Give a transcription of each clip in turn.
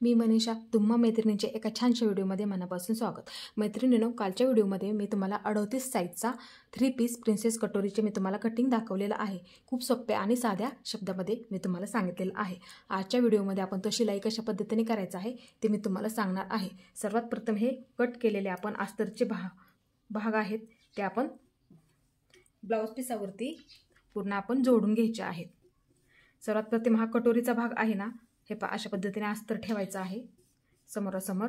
मी मनीषा, तुम्हा मैत्रिणींच्या एका छानशा व्हिडिओमध्ये मनापासून स्वागत। मैत्रिणींनो, कालच्या व्हिडिओमध्ये मी तुम्हाला 38 साईजचा 3 पीस प्रिन्सेस कटोरीचे मी तुम्हाला कटिंग दाखवलेलं आहे। खूप सोप्या आणि साध्या शब्दामध्ये मी तुम्हाला सांगितलेलं आहे। आजच्या व्हिडिओमध्ये आपण तो शिलाई कशा पद्धतीने करायचा आहे ते मी तुम्हाला सांगणार आहे। सर्वात प्रथम हे कट केलेले आपण अस्तरचे भाग आहेत ते आपण ब्लाउज पीसावरती पूर्ण आपण जोडून घ्यायचे आहेत। सर्वात प्रथम हा कटोरीचा भाग आहे ना, हे अशा पद्धतीने अस्तर ठेवायचं आहे समोरासमोर,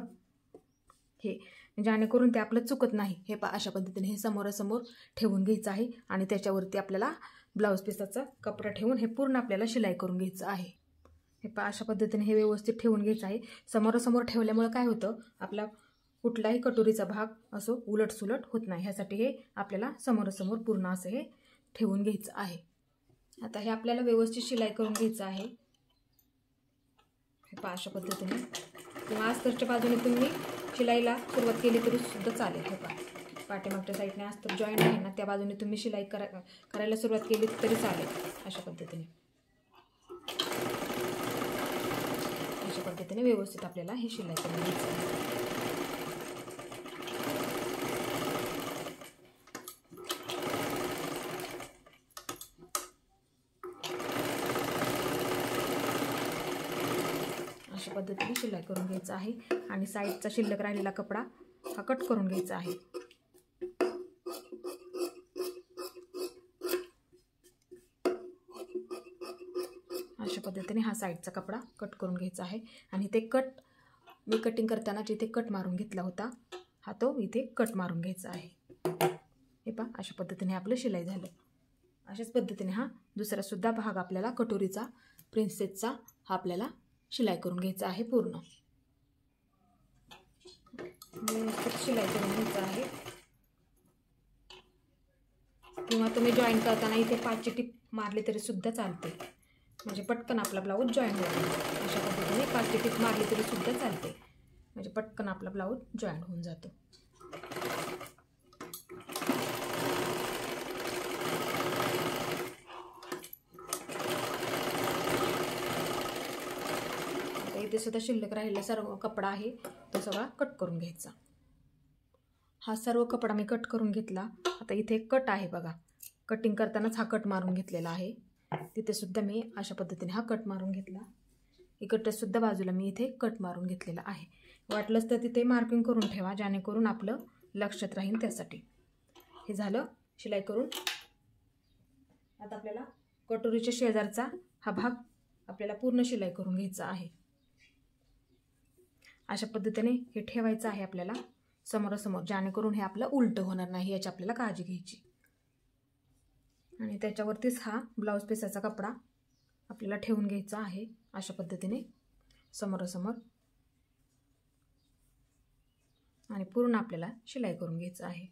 हे जेणेकरून ते आपलं चुकत नाही। हे अशा पद्धतीने हे समोरासमोर ठेवून घ्यायचं आहे आणि त्याच्यावरती आपल्याला ब्लाउज पीसाचा कपडा ठेवून हे पूर्ण आपल्याला शिलाई करून घ्यायचं आहे। हे अशा पद्धतीने हे व्यवस्थित ठेवून घ्यायचं आहे। समोरासमोर ठेवल्यामुळे काय होतं, आपला कुठलाही कटोरीचा भाग असो उलटसुलट होत नाही, ह्यासाठी हे आपल्याला समोरासमोर पूर्ण असं हे ठेवून घ्यायचं आहे। आता हे आपल्याला व्यवस्थित शिलाई करून घ्यायचं आहे। हे अशा पद्धतीने किंवा अस्तरच्या बाजूने तुम्ही शिलाईला सुरुवात केली तरी सुद्धा चालेल। हे पाठीमागच्या साईडने अस्तर जॉईंट आहे ना, त्या बाजूने तुम्ही शिलाई करायला सुरुवात केली तरी चालेल। अशा पद्धतीने व्यवस्थित आपल्याला हे शिलाई करून घ्यायचं आहे। अशा पद्धतीने शिलाई करून घ्यायचं आहे आणि साईडचा शिल्लक राहिलेला कपडा हा कट करून घ्यायचा आहे। अशा पद्धतीने हा साईडचा कपडा कट करून घ्यायचा आहे आणि ते मी कटिंग करताना जिथे कट मारून घेतला होता हा तो इथे कट मारून घ्यायचा आहे। हे अशा पद्धतीने आपलं शिलाई झालं। अशाच पद्धतीने हा दुसरा सुद्धा भाग आपल्याला कटोरीचा प्रिन्सेसचा हा आपल्याला शिलाई करून घ्यायचा आहे। पूर्ण व्यवस्थित शिलाई करून घ्यायचं आहे किंवा तुम्ही जॉईन करताना इथे 5ची टिप मारली तरी सुद्धा चालते, म्हणजे पटकन आपला ब्लाऊज जॉईन होतो। अशा पद्धतीने 5ची टिप मारली तरी सुद्धा चालते, म्हणजे पटकन आपला ब्लाऊज जॉईन होऊन जातो। इथे सुद्धा शिल्लक राहिलेला सर्व कपडा आहे तो सगळा कट करून घ्यायचा। हा सर्व कपडा मी कट करून घेतला। आता इथे कट आहे बघा, कटिंग करतानाच हा कट मारून घेतलेला आहे। तिथे सुद्धा मी अशा पद्धतीने हा कट मारून घेतला। इकडच्या सुद्धा बाजूला मी इथे कट मारून घेतलेला आहे। वाटलंच तर तिथे मार्किंग करून ठेवा, जेणेकरून आपलं लक्षात राहील त्यासाठी। हे झालं शिलाई करून। आता आपल्याला कटोरीच्या शेजारचा हा भाग आपल्याला पूर्ण शिलाई करून घ्यायचा आहे। अशा पद्धतीने हे ठेवायचं आहे आपल्याला समोरासमोर, जेणेकरून हे आपलं उलट होणार नाही याची आपल्याला काळजी घ्यायची। आणि त्याच्यावरतीच हा ब्लाउज पीसाचा कपडा आपल्याला ठेवून घ्यायचा आहे अशा पद्धतीने समोरासमोर, आणि पूर्ण आपल्याला शिलाई करून घ्यायचं आहे।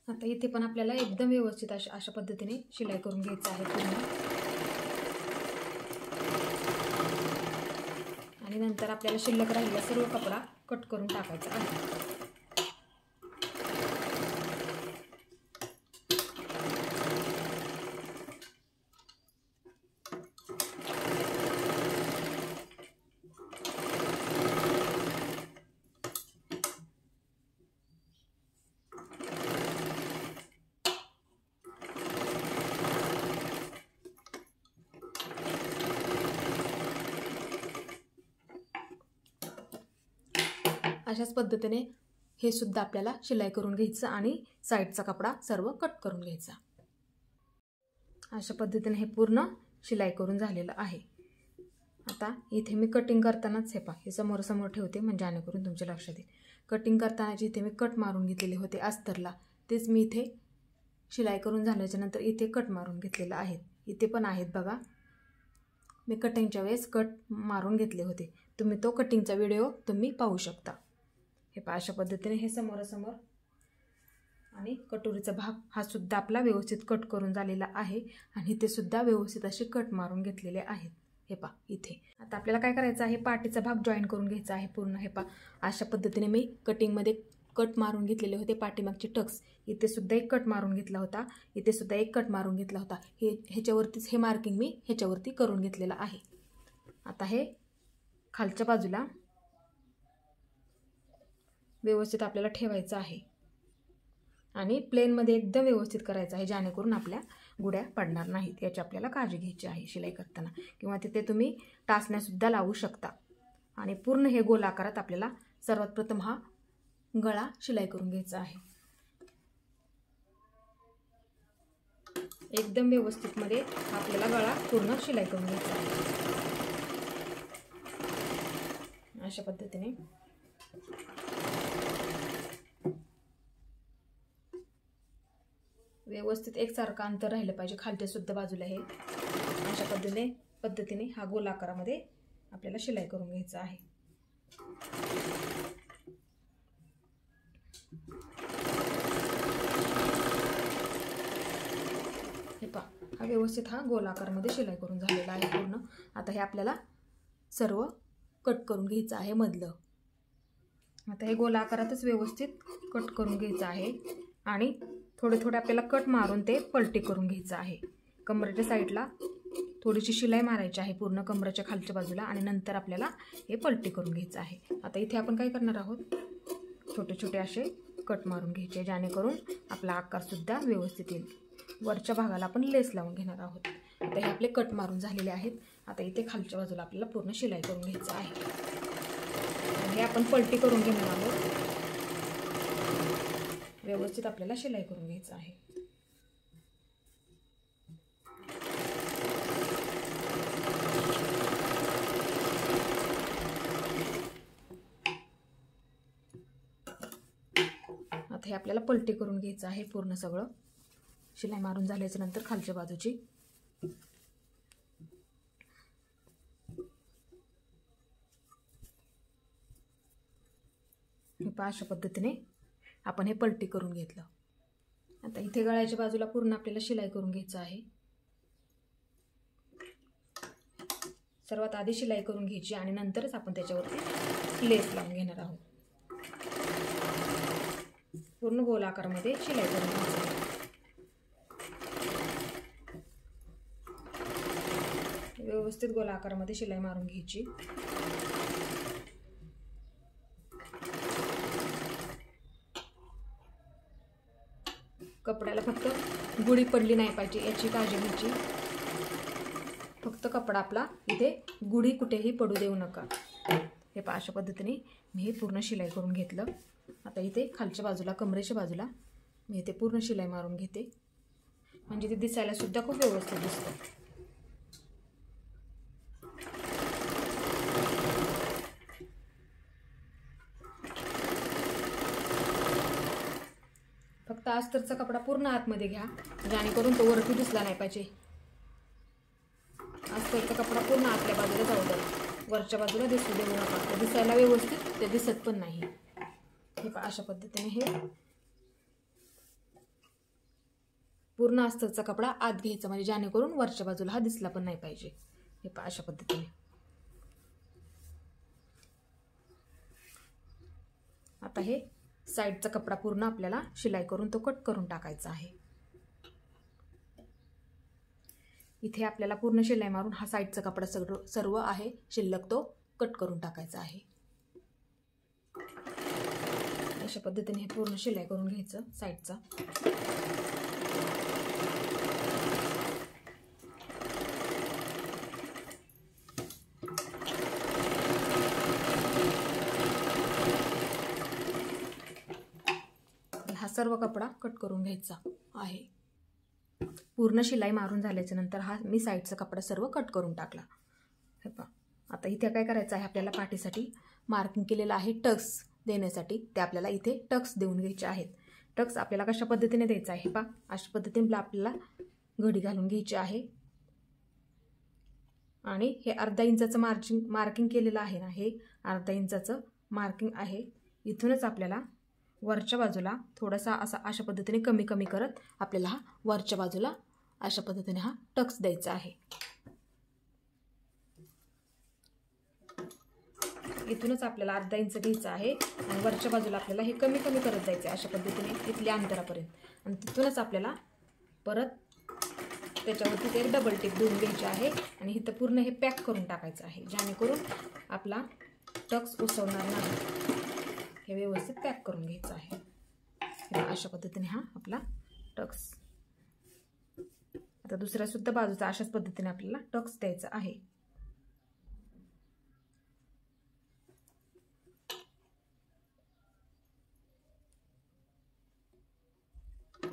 आता इथे पण आपल्याला एकदम व्यवस्थित अशा पद्धतीने शिलाई करून घ्यायचं आहे पूर्ण। आणि नंतर आपल्याला शिल्लक राहिलेला सर्व कपडा कट करून टाकायचा आहे। अशाच पद्धतीने हे सुद्धा आपल्याला शिलाई करून घ्यायचं आणि साईडचा कपडा सर्व कट करून घ्यायचा। अशा पद्धतीने हे पूर्ण शिलाई करून झालेलं आहे। आता इथे मी कटिंग करतानाच हे समोरासमोर ठेवते, म्हणजे जेणेकरून तुमच्या लक्षात येईल। कटिंग करताना जिथे मी कट मारून घेतलेले होते अस्तरला, तेच मी इथे शिलाई करून झाल्याच्या नंतर इथे कट मारून घेतलेलं आहे। इथे पण आहेत बघा, मी कटिंगच्या वेळेस कट मारून घेतले होते, तुम्ही तो कटिंगचा व्हिडिओ तुम्ही पाहू शकता। हे अशा पद्धतीने हे समोरासमोर आणि कटोरीचा भाग हा सुद्धा आपला व्यवस्थित कट करून झालेला आहे आणि ते सुद्धा व्यवस्थित असे कट मारून घेतलेले आहेत। हे इथे आता आपल्याला काय करायचं आहे, पाठीचा भाग जॉईन करून घ्यायचा आहे पूर्ण। हे अशा पद्धतीने मी कटिंगमध्ये कट मारून घेतलेले होते पाठीमागचे टक्स, इथे सुद्धा एक कट मारून घेतला होता, इथे सुद्धा एक कट मारून घेतला होता. ह्याच्यावरतीच हे मार्किंग मी ह्याच्यावरती करून घेतलेलं आहे. आता हे खालच्या बाजूला व्यवस्थित आपल्याला ठेवायचं आहे आणि प्लेनमध्ये एकदम व्यवस्थित करायचं आहे, जेणेकरून आपल्या गुड्या पडणार नाहीत. याची आपल्याला काळजी घ्यायची आहे शिलाई करताना. किंवा तिथे तुम्ही टाचण्यासुद्धा लावू शकता. आणि पूर्ण हे गोल आकारात आपल्याला सर्वात प्रथम हा गळा शिलाई करून घ्यायचा आहे. एकदम व्यवस्थित मध्ये आपल्याला गळा पूर्ण शिलाई करून घ्यायचा आहे. अशा पद्धतीने व्यवस्थित एकसारखं अंतर राहिलं पाहिजे खालच्या सुद्धा बाजूला. हे अशा पद्धतीने हा गोल आकारामध्ये आपल्याला शिलाई करून घ्यायचा आहे. हे पहा, हा व्यवस्थित हा गोल आकारामध्ये शिलाई करून झालेला आहे पूर्ण. आता हे आपल्याला सर्व कट करून घ्यायचं आहे मधलं. आता हे गोल आकारातच व्यवस्थित कट करून घ्यायचं आहे आणि थोडे थोडे आपल्याला कट मारून ते पलटी करून घ्यायचं आहे. कमरेच्या साईडला थोडीशी शिलाई मारायची आहे पूर्ण कमरेच्या खालच्या बाजूला आणि नंतर आपल्याला हे पलटी करून घ्यायचं आहे. आता इथे आपण काय करणार आहोत, छोटे छोटे असे कट मारून घ्यायचे, जेणेकरून आपला आकारसुद्धा व्यवस्थित येईल. वरच्या भागाला आपण लेस लावून घेणार आहोत. आता हे आपले कट मारून झालेले आहेत. आता इथे खालच्या बाजूला आपल्याला पूर्ण शिलाई करून घ्यायचं आहे. हे आपण पलटी करून घेणार आहोत. व्यवस्थित आपल्याला शिलाई करून घ्यायचं आहे. आता हे आपल्याला पलटी करून घ्यायचं आहे पूर्ण सगळं शिलाई मारून झाल्याच्या नंतर खालच्या बाजूची. अशा पद्धतीने आपण हे पलटी करून घेतलं. आता इथे गळ्याच्या बाजूला पूर्ण आपल्याला शिलाई करून घ्यायचं आहे. सर्वात आधी शिलाई करून घ्यायची आणि नंतरच आपण त्याच्यावरती लेस लावून घेणार आहोत. पूर्ण गोल आकारामध्ये शिलाई करून घ्यायची. व्यवस्थित गोल आकारामध्ये शिलाई मारून घ्यायची. कपड्याला फक्त गुढी पडली नाही पाहिजे याची काळजी घ्यायची. फक्त कपडा आपला इथे गुढी कुठेही पडू देऊ नका. हे पहा, अशा पद्धतीने मी हे पूर्ण शिलाई करून घेतलं. आता इथे खालच्या बाजूला कमरेच्या बाजूला मी इथे पूर्ण शिलाई मारून घेते, म्हणजे ते दिसायला सुद्धा खूप व्यवस्थित दिसतं. फक्त अस्तरचा कपडा पूर्ण आतमध्ये घ्या, जेणेकरून तो वरती दिसला नाही पाहिजे. अस्तरचा कपडा पूर्ण आतल्या बाजूला जाऊ द्या, वरच्या बाजूला दिसू देऊ नका. ते दिसायला व्यवस्थित ते दिसत पण नाही. हे पहा, अशा पद्धतीने हे पूर्ण अस्तरचा कपडा आत घ्यायचा, म्हणजे जेणेकरून वरच्या बाजूला हा दिसला पण नाही पाहिजे. हे पहा, अशा पद्धतीने. आता हे साईडचा कपडा पूर्ण आपल्याला शिलाई करून तो कट करून टाकायचा आहे. इथे आपल्याला पूर्ण शिलाई मारून हा साईडचा कपडा सर्व आहे शिल्लक तो कट करून टाकायचा आहे. अशा पद्धतीने हे पूर्ण शिलाई करून घ्यायचं साईडचा. हा सर्व कपडा कट करून घ्यायचा आहे. पूर्ण शिलाई मारून झाल्याच्या नंतर हा मी साईडचा कपडा सर्व कट करून टाकला. हे पहा, आता इथे काय करायचं आहे, आपल्याला पाठीसाठी मार्किंग केलेलं आहे टक्स देण्यासाठी. ते आपल्याला इथे टक्स देऊन घ्यायचे आहेत. टक्स आपल्याला कशा पद्धतीने द्यायचा आहे, पहा अशा पद्धतीने आपल्याला घडी घालून घ्यायची आहे. आणि हे अर्धा इंचाचं मार्किंग केलेलं आहे ना, हे अर्धा इंचाचं मार्किंग आहे. इथूनच आपल्याला वरच्या बाजूला थोडासा अशा पद्धतीने कमी कमी करत आपल्याला हा वरच्या बाजूला अशा पद्धतीने हा टक्स द्यायचा आहे. इथूनच आपल्याला अर्धा इंच घ्यायचं आहे आणि वरच्या बाजूला आपल्याला हे कमी कमी करत जायचं आहे अशा पद्धतीने इथल्या अंतरापर्यंत. आणि तिथूनच आपल्याला परत त्याच्यावरती ते डबल टिप देऊन घ्यायची आहे आणि इथं पूर्ण हे पॅक करून टाकायचं आहे, जेणेकरून आपला टक्स उसवणार नाही. हे व्यवस्थित पॅक करून घ्यायचं आहे. अशा पद्धतीने हा आपला टक्स. आता दुसऱ्या सुद्धा बाजूचा अशाच पद्धतीने आपल्याला टक्स द्यायचा आहे.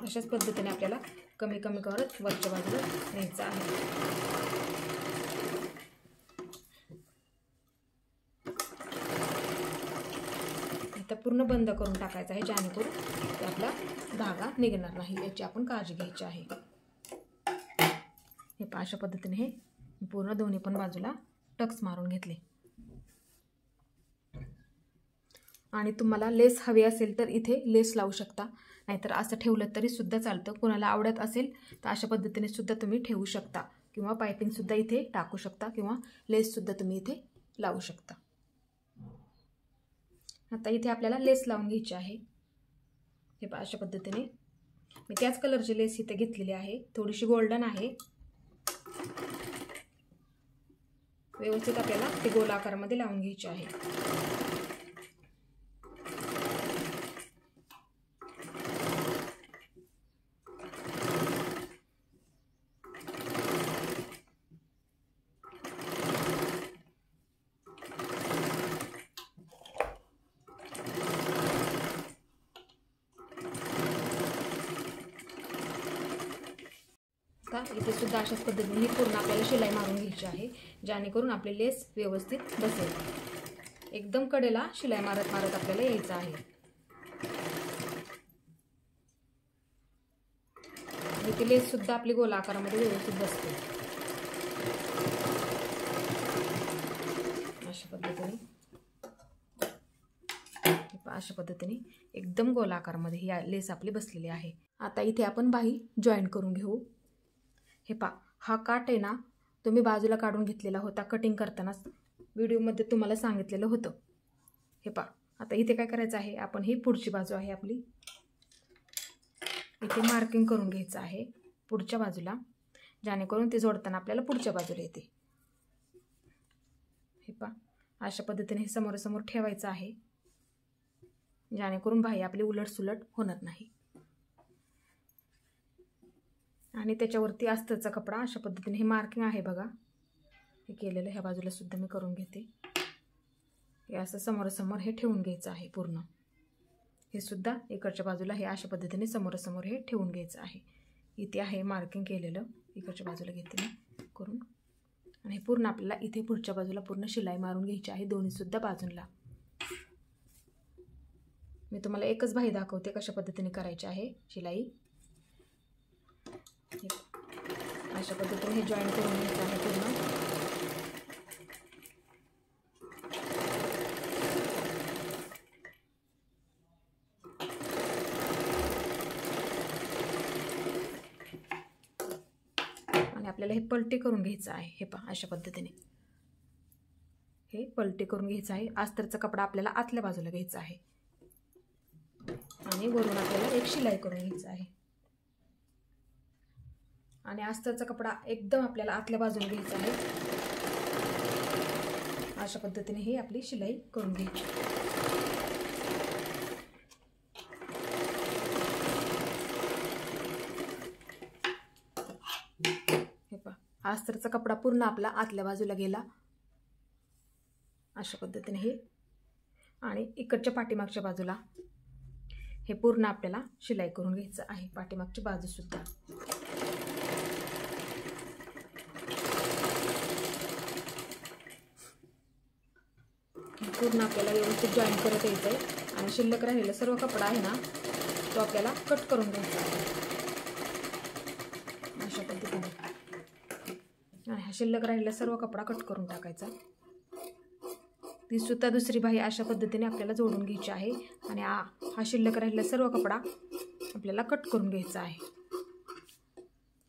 अशाच पद्धतीने आपल्याला कमी कमी करत वरच्या बाजूला न्यायचं आहे. आता पूर्ण बंद करून टाकायचं आहे, जेणेकरून आपला धागा निघणार नाही याची आपण काळजी घ्यायची आहे. हे अशा पद्धतीने हे पूर्ण दोन्ही पण बाजूला टक्स मारून घेतले. आणि तुम्हाला लेस हवी असेल तर इथे लेस लावू शकता, नाहीतर असं ठेवलं तरी सुद्धा चालतं. कोणाला आवडत असेल तर अशा पद्धतीने सुद्धा तुम्ही ठेवू शकता, किंवा पायपिंग सुद्धा इथे टाकू शकता, किंवा लेस सुद्धा तुम्ही इथे लावू शकता. आता इथे आपल्याला लेस लावून घ्यायची आहे. हे अशा पद्धतीने मी त्याच कलरची लेस इथे घेतलेली आहे, थोडीशी गोल्डन आहे. व्यवस्थित आपल्याला ते गोल आकारामध्ये लावून घ्यायची आहे. इथे सुद्धा अशाच पद्धतीने ही पूर्ण आपल्याला शिलाई मारून घ्यायची आहे, जेणेकरून आपले लेस व्यवस्थित बसेल. एकदम कडेला शिलाई मारत मारत आपल्याला यायचं आहे. इथे लेस सुद्धा आपली गोल आकारामध्ये व्यवस्थित बसते. अशा पद्धतीने एकदम गोल आकारामध्ये ही लेस आपली बसलेली आहे. आता इथे आपण बाही जॉईन करून घेऊ. हे हा काट आहे ना, तुम्ही बाजूला काढून घेतलेला होता कटिंग करतानाच, व्हिडिओमध्ये तुम्हाला सांगितलेलं होतं. हे आता इथे काय करायचं आहे, आपण ही पुढची बाजू आहे आपली, इथे मार्किंग करून घ्यायचं आहे पुढच्या बाजूला, जेणेकरून ते जोडताना आपल्याला पुढच्या बाजूला येते. हे अशा पद्धतीने हे समोरासमोर ठेवायचं आहे, जेणेकरून बाही आपली उलटसुलट होणार नाही. आणि त्याच्यावरती अस्तरचा कपडा अशा पद्धतीने हे मार्किंग आहे बघा, हे केलेलं ह्या बाजूला सुद्धा मी करून घेते. हे असं समोरासमोर हे ठेवून घ्यायचं आहे पूर्ण. हे सुद्धा इकडच्या बाजूला हे अशा पद्धतीने समोरासमोर हे ठेवून घ्यायचं आहे. इथे आहे मार्किंग केलेलं, इकडच्या बाजूला घेते मी करून. आणि पूर्ण आपल्याला इथे पुढच्या बाजूला पूर्ण शिलाई मारून घ्यायची आहे, दोन्ही सुद्धा बाजूंना. मी तुम्हाला एकच बाही दाखवते कशा पद्धतीने करायची आहे शिलाई. अशा पद्धतीने हे जॉईन करून घ्यायचं आहे पूर्ण. आणि आपल्याला हे पलटी करून घ्यायचं आहे. हे अशा पद्धतीने हे पलटी करून घ्यायचं आहे. अस्तरचा कपडा आपल्याला आतल्या बाजूला घ्यायचा आहे आणि वरून आपल्याला एक शिलाई करून घ्यायचं आहे. आणि अस्तरचा कपडा एकदम आपल्याला आतल्या बाजूने घ्यायचा आहे. अशा पद्धतीने ही आपली शिलाई करून घ्यायची. हे अस्तरचा कपडा पूर्ण आपला आतल्या बाजूला गेला अशा पद्धतीने हे. आणि इकडच्या पाठीमागच्या बाजूला हे पूर्ण आपल्याला शिलाई करून घ्यायचं आहे, पाठीमागची बाजू सुद्धा. पूर्ण आपल्याला व्यवस्थित जॉईन करत यायचं आहे. आणि शिल्लक राहिलेला सर्व कपडा आहे ना, तो आपल्याला कट करून घ्यायचा आहे अशा पद्धतीने. आणि हा शिल्लक राहिलेला सर्व कपडा कट करून टाकायचा. ती सुद्धा दुसरी बाही अशा पद्धतीने आपल्याला जोडून घ्यायची आहे. आणि हा शिल्लक राहिलेला सर्व कपडा आपल्याला कट करून घ्यायचा आहे.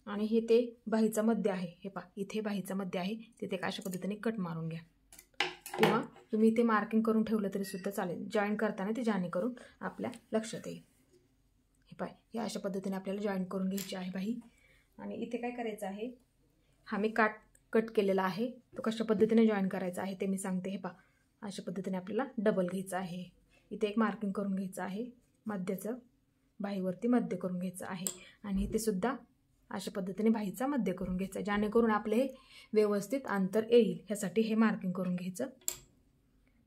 आणि हे ते बाहीचा मध्य आहे, हे इथे बाहीचा मध्य आहे, तिथे अशा पद्धतीने कट मारून घ्या, किंवा तुम्ही इथे मार्किंग करून ठेवलं तरी सुद्धा चालेल, जॉईन करताना ते जेणेकरून आपल्या लक्षात येईल. हे पाय, हे अशा पद्धतीने आपल्याला जॉईन करून घ्यायची आहे बाई. आणि इथे काय करायचं आहे, हा मी कट केलेला आहे, तो कशा पद्धतीने जॉईन करायचा आहे ते मी सांगते. हे पा, अशा पद्धतीने आपल्याला डबल घ्यायचं आहे. इथे एक मार्किंग करून घ्यायचं आहे, मध्याचं बाहीवरती मध्य करून घ्यायचं आहे. आणि इथे सुद्धा अशा पद्धतीने बाहीचा मध्य करून घ्यायचा, जेणेकरून आपले हे व्यवस्थित अंतर येईल ह्यासाठी हे मार्किंग करून घ्यायचं,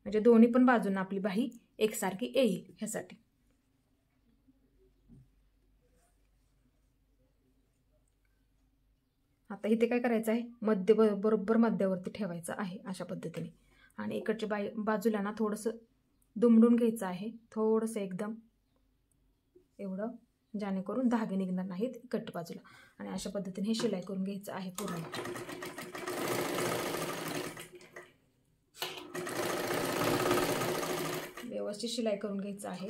म्हणजे दोन्ही पण बाजूंना आपली बाही एकसारखी येईल ह्यासाठी. आता इथे काय करायचं आहे, मध्य बरोबर मध्यावरती ठेवायचं आहे अशा पद्धतीने. आणि इकडच्या बाजूला ना थोडंसं दुमडून घ्यायचं आहे, थोडंसं एकदम एवढं, जेणेकरून धागे निघणार नाहीत इकडच्या बाजूला. आणि अशा पद्धतीने हे शिलाई करून घ्यायचं आहे पूर्ण. व्यवस्थित शिलाई करून घ्यायचं आहे.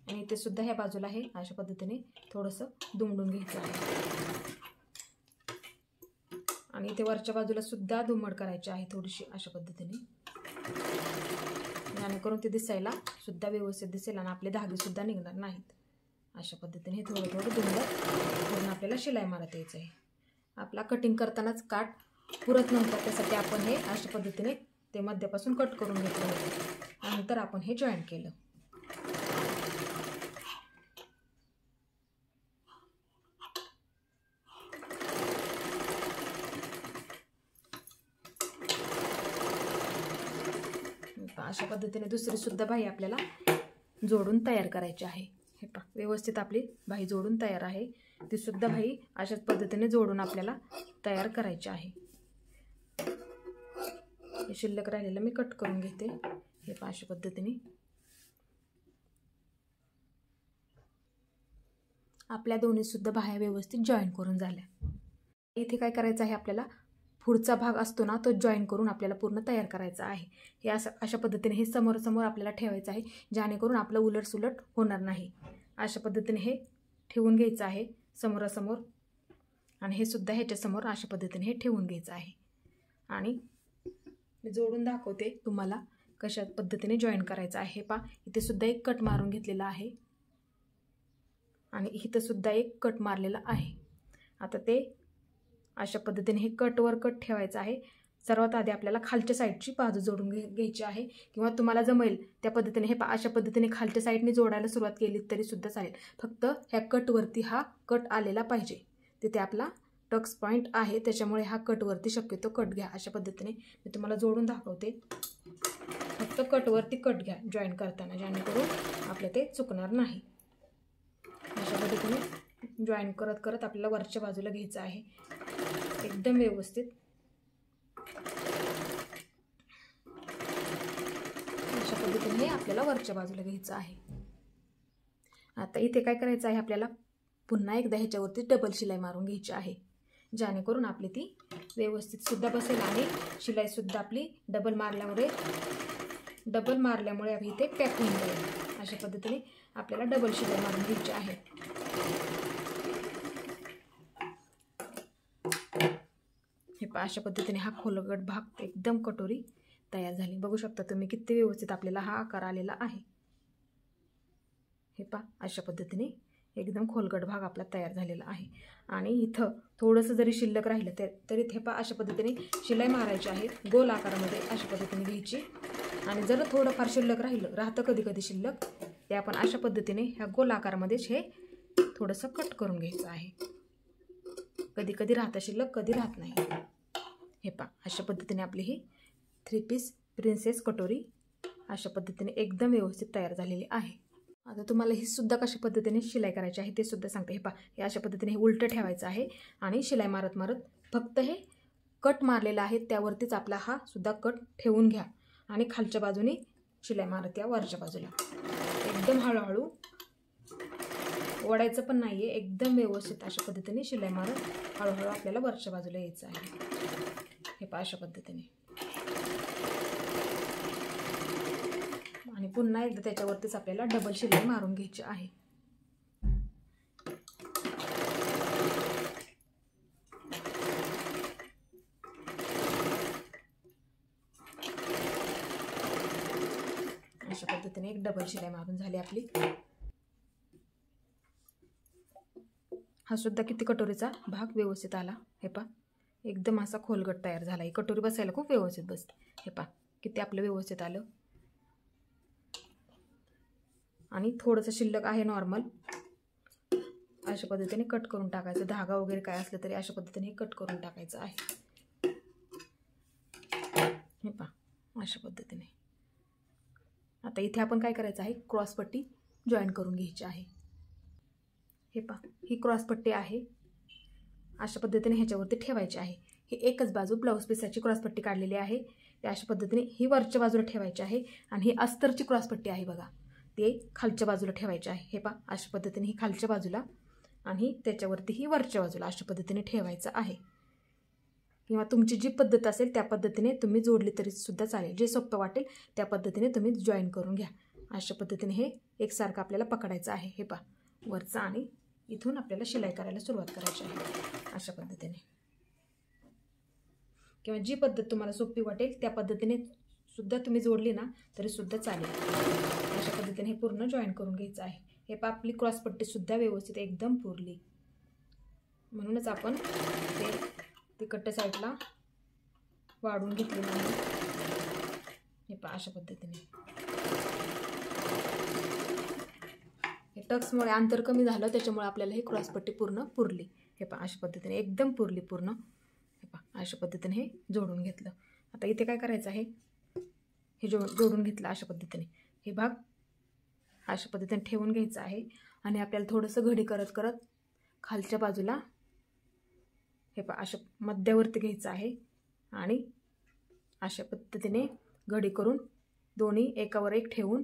आणि इथे सुद्धा ह्या बाजूला आहे अशा पद्धतीने थोडंसं दुमडून घ्यायचं आहे. आणि इथे वरच्या बाजूला सुद्धा दुमड करायची आहे थोडीशी अशा पद्धतीने, जेणेकरून ते दिसायला सुद्धा व्यवस्थित दिसेल आणि आपले धागे सुद्धा निघणार नाहीत. अशा पद्धतीने हे थोडं थोडं दुमडत पूर्ण आपल्याला शिलाई मारत यायचं आहे. आपला कटिंग करतानाच काठ पुरत नव्हता, त्यासाठी आपण हे अशा पद्धतीने ते मध्यापासून कट करून घेतलं होतं. नंतर आपण हे जॉईन केलं. अशा पद्धतीने दुसरी सुद्धा बाही आपल्याला जोडून तयार करायची आहे. हे पहा, व्यवस्थित आपली बाही जोडून तयार आहे. ती सुद्धा बाही अशाच पद्धतीने जोडून आपल्याला तयार करायची आहे. हे शिल्लक राहिलेलं मी कट करून घेते. हे पहा, अशा पद्धतीने आपल्या दोन्ही सुद्धा बाह्या व्यवस्थित जॉईन करून झाल्या. इथे काय करायचं आहे, आपल्याला पुढचा भाग असतो ना तो जॉईन करून आपल्याला पूर्ण तयार करायचा आहे. हे अशा पद्धतीने हे समोर समोर आपल्याला ठेवायचं आहे, जेणेकरून आपलं उलटसुलट होणार नाही. अशा पद्धतीने हे ठेवून घ्यायचं आहे समोरासमोर. आणि हे सुद्धा ह्याच्यासमोर अशा पद्धतीने हे ठेवून घ्यायचं आहे. आणि मी जोडून दाखवते तुम्हाला कशा पद्धतीने जॉईन करायचं आहे. पहा, इथे सुद्धा एक कट मारून घेतलेला आहे आणि इथं सुद्धा एक कट मारलेला आहे. आता ते अशा पद्धतीने हे कटवर कट ठेवायचं आहे. सर्वात आधी आपल्याला खालच्या साईडची बाजू जोडून घ्यायची आहे, किंवा तुम्हाला जमेल त्या पद्धतीने हे अशा पद्धतीने खालच्या साईडने जोडायला सुरुवात केली तरी सुद्धा चालेल. फक्त ह्या कटवरती हा कट आलेला पाहिजे. तिथे आपला टक्स पॉईंट आहे, त्याच्यामुळे हा कटवरती शक्यतो कट घ्या. अशा पद्धतीने मी तुम्हाला जोडून दाखवते. फक्त कटवरती कट घ्या जॉईन करताना, जेणेकरून आपलं ते चुकणार नाही. अशा पद्धतीने जॉईन करत करत आपल्याला वरच्या बाजूला घ्यायचं आहे एकदम व्यवस्थित. अशा पद्धतीने आपल्याला वरच्या बाजूला घ्यायचं आहे. आता इथे काय करायचं आहे, आपल्याला पुन्हा एकदा ह्याच्यावरती डबल शिलाई मारून घ्यायची आहे, जेणेकरून आपली ती व्यवस्थित सुद्धा बसेल. आणि शिलाई सुद्धा आपली डबल मारल्यामुळे अभी इथे पॅक होऊन जाईल. अशा पद्धतीने आपल्याला डबल शिलाई मारून घ्यायची आहे. हे पहा, अशा पद्धतीने हा खोलगट भाग एकदम कटोरी तयार झाली. बघू शकता तुम्ही किती व्यवस्थित आपल्याला हा आकार आलेला आहे. हे पहा, अशा पद्धतीने एकदम खोलगट भाग आपला तयार झालेला आहे. आणि इथं थोडंसं जरी शिल्लक राहिलं तरी हे पहा, अशा पद्धतीने शिलाई मारायची आहे गोल आकारामध्ये. अशा पद्धतीने घ्यायची. आणि जर थोडंफार शिल्लक राहतं कधी कधी शिल्लक, ते आपण अशा पद्धतीने ह्या गोल आकारामध्येच हे थोडंसं कट करून घ्यायचं आहे. कधी कधी राहतं शिल्लक, कधी राहत नाही. हे पहा, अशा पद्धतीने आपली ही 3 पीस प्रिन्सेस कटोरी अशा पद्धतीने एकदम व्यवस्थित तयार झालेली आहे. आता तुम्हाला ही सुद्धा कशा पद्धतीने शिलाई करायची आहे ते सुद्धा सांगते. हे पहा, हे अशा पद्धतीने हे उलटं ठेवायचं आहे आणि शिलाई मारत मारत फक्त हे कट मारलेला आहे त्यावरतीच आपला हा सुद्धा कट ठेवून घ्या. आणि खालच्या बाजूने शिलाई मारत या वरच्या बाजूला. एकदम हळूहळू, ओढायचं पण नाही आहे, एकदम व्यवस्थित अशा पद्धतीने शिलाई मारत हळूहळू आपल्याला वरच्या बाजूला यायचं आहे. हे पहा, अशा पद्धतीने. आणि पुन्हा एकदा त्याच्यावरतीच आपल्याला डबल शिलाई मारून घ्यायची आहे. पद्धतीने एक डबल शिलाई मारून झाली आपली। हा सुद्धा किती कटोरीचा भाग व्यवस्थित आला, हे पहा एकदम असा खोलगट तयार झाला। ही कटोरी बसायला खूप व्यवस्थित बसते, हे पहा किती आपलं व्यवस्थित आलं। आणि थोडंसं शिल्लक आहे नॉर्मल, अशा पद्धतीने कट करून टाकायचं। धागा वगैरे काय असलं तरी अशा पद्धतीने कट करून टाकायचं आहे, हे पहा अशा पद्धतीने। आता इथे आपण काय करायचं आहे, क्रॉस पट्टी जॉईन करून घ्यायची आहे। हे पहा ही क्रॉस पट्टी आहे, अशा पद्धतीने ह्याच्यावरती ठेवायची आहे। ही एकच बाजू ब्लाऊज पीसाची क्रॉस पट्टी काढलेली आहे, ते अशा पद्धतीने ही वरच्या बाजूला ठेवायची आहे। आणि ही अस्तरची क्रॉस पट्टी आहे बघा, ते खालच्या बाजूला ठेवायचे आहे। हे पहा अशा पद्धतीने ही खालच्या बाजूला आणि त्याच्यावरती ही वरच्या बाजूला अशा पद्धतीने ठेवायचं आहे। किंवा तुमची जी पद्धत असेल त्या पद्धतीने तुम्ही जोडली तरी सुद्धा चालेल, जे सोपं वाटेल त्या पद्धतीने तुम्ही जॉईन करून घ्या। अशा पद्धतीने हे एकसारखं आपल्याला पकडायचं आहे, हे पहा वरचं, आणि इथून आपल्याला शिलाई करायला सुरुवात करायची आहे अशा पद्धतीने। किंवा जी पद्धत तुम्हाला सोपी वाटेल त्या पद्धतीने सुद्धा तुम्ही जोडली ना तरी सुद्धा चालेल। अशा पद्धतीने हे पूर्ण जॉईन करून घ्यायचं आहे। हे पहा आपली क्रॉस पट्टी सुद्धा व्यवस्थित एकदम पुरली, म्हणूनच आपण ते तिकडच्या साईडला वाढून घेतली नाही। हे पहा अशा पद्धतीने हे टक्समुळे अंतर कमी झालं, त्याच्यामुळे आपल्याला ही क्रॉस पट्टी पूर्ण पुरली। हे पहा अशा पद्धतीने एकदम पुरली पूर्ण। हे पहा अशा पद्धतीने हे जोडून घेतलं। आता इथे काय करायचं आहे, हे जोडून घेतलं अशा पद्धतीने। हे भाग अशा पद्धतीने ठेवून घ्यायचं आहे आणि आपल्याला थोडंसं घडी करत करत खालच्या बाजूला हे पहा अशा मध्यावरती घ्यायचं आहे आणि अशा पद्धतीने घडी करून दोन्ही एकावर एक ठेवून